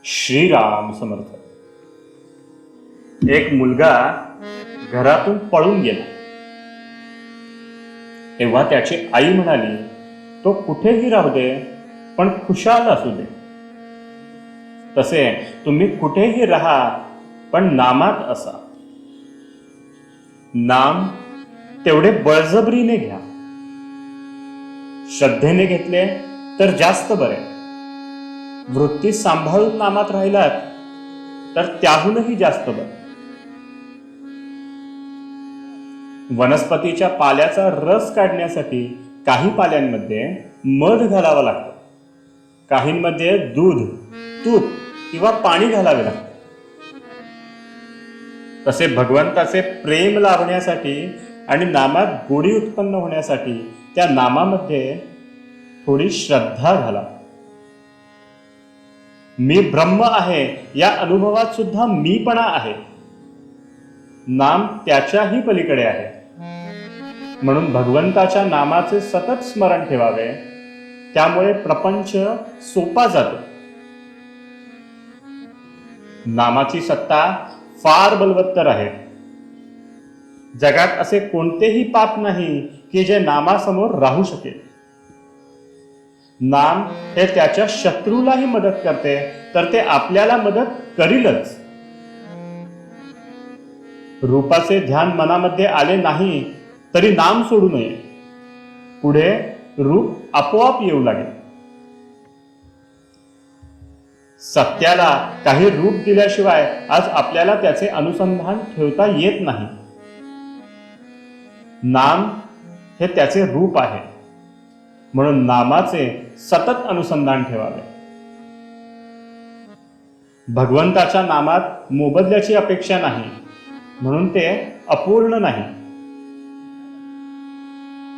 श्रीराम समर्थ. एक मुलगा घरातून पळून गेला तेव्हा त्याची आई म्हणाली, तो कुठेही राहू दे पण खुशाल असू दे. तसे तुम्ही कुठेही राहा पण नामात असा. नाम तेवढे बळजबरीने घ्या. श्रद्धेने घेतले तर जास्त बरे. वृत्ती सांभाळून नामात राहिलात तर त्याहूनही जास्त बरे. वनस्पतीच्या पाल्याचा रस काढण्यासाठी काही पाल्यांमध्ये मध घालावा लागतो, काहींमध्ये दूध, तूप किंवा पाणी घालावे लागते. तसे भगवंताचे प्रेम लाभण्यासाठी आणि नामात गोडी उत्पन्न होण्यासाठी त्या नामामध्ये थोडी श्रद्धा घाला. मी ब्रह्म आहे या अनुभवात सुद्धा मीपणा आहे. नाम त्याच्याही पलीकडे आहे. म्हणून भगवंताच्या नामाचे सतत स्मरण ठेवावे. त्यामुळे प्रपंच सोपा जातो. नामाची सत्ता फार बलवत्तर आहे. जगात असे कोणतेही पाप नाही की जे नामासमोर राहू शकेल. नाम हे त्याच्या शत्रूलाही मदत करते तर ते आपल्याला मदत करीलच. रूपाचे ध्यान मनामध्ये आले नाही तरी नाम सोडू नये. पुढे रूप आपोआप येऊ लागेल. सत्याला काही रूप दिल्याशिवाय आज आपल्याला त्याचे अनुसंधान ठेवता येत नाही. नाम हे त्याचे रूप आहे. म्हणून नामाचे सतत अनुसंधान ठेवावे. भगवंताच्या नामात मोबदल्याची अपेक्षा नाही, म्हणून ते अपूर्ण नाही.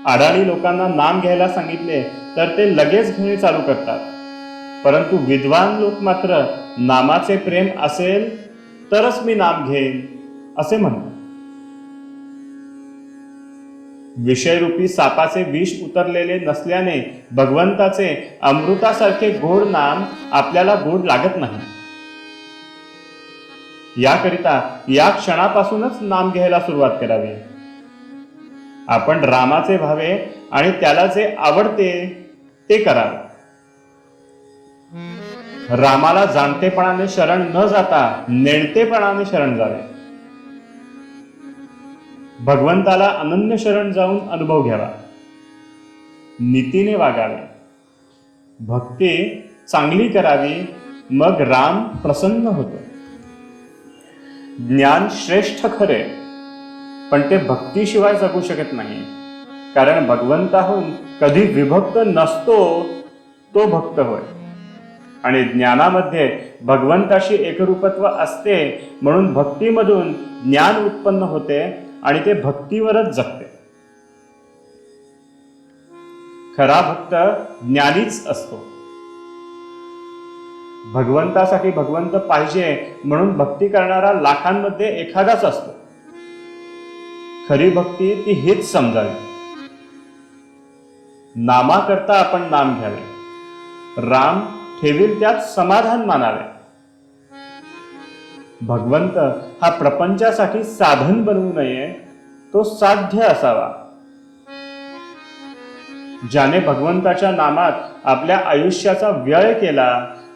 अडाणी लोकांना नाम घ्यायला सांगितले तर ते लगेच घेणे चालू करतात. परंतु विद्वान लोक मात्र नामाचे प्रेम असेल तरच मी नाम घेईन असे म्हणतात. विषयरूपी सापाचे विष उतरलेले नसल्याने भगवंताचे अमृतासारखे गोड नाम आपल्याला गोड लागत नाही. याकरिता या क्षणापासूनच नाम घ्यायला सुरुवात करावी. आपण रामाचे व्हावे आणि त्याला जे आवडते ते करावे. रामाला जाणतेपणाने शरण न जाता नेणतेपणाने शरण जावे. भगवंताला अनन्य शरण जाऊन अनुभव घ्यावा. नीतीने वागावे. भक्ती चांगली करावी. मग राम प्रसन्न होतो. ज्ञान श्रेष्ठ खरे पण ते भक्तीशिवाय जगू शकत नाही. कारण भगवंताहून कधी विभक्त नसतो तो भक्त होय. आणि ज्ञानामध्ये भगवंताशी एकरूपत्व असते. म्हणून भक्तीमधून ज्ञान उत्पन्न होते आणि ते भक्तीवरच जगते. खरा भक्त ज्ञानीच असतो. भगवंतासाठी भगवंत पाहिजे म्हणून भक्ती करणारा लाखांमध्ये एखादाच असतो. खरी भक्ती ती हेच समजावी. नामाकरता आपण नाम घ्यावे. राम ठेवील त्यात समाधान मानावे. भगवंत हा प्रपंचासाठी साधन बनवू नये, तो साध्य असावा. ज्याने भगवंताच्या नामात आपल्या आयुष्याचा व्यय केला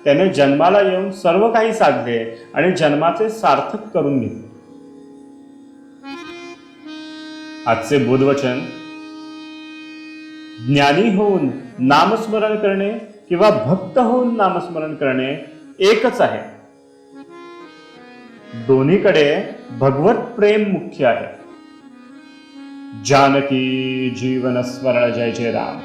त्याने जन्माला येऊन सर्व काही साधले आणि जन्माचे सार्थक करून घेतले. आजचे बोधवचन: ज्ञानी होऊन नामस्मरण करणे किंवा भक्त होऊन नामस्मरण करणे एकच आहे. दोन्हीकडे भगवत प्रेम मुख्य आहे. जानकी जीवन स्मरण जय जय राम.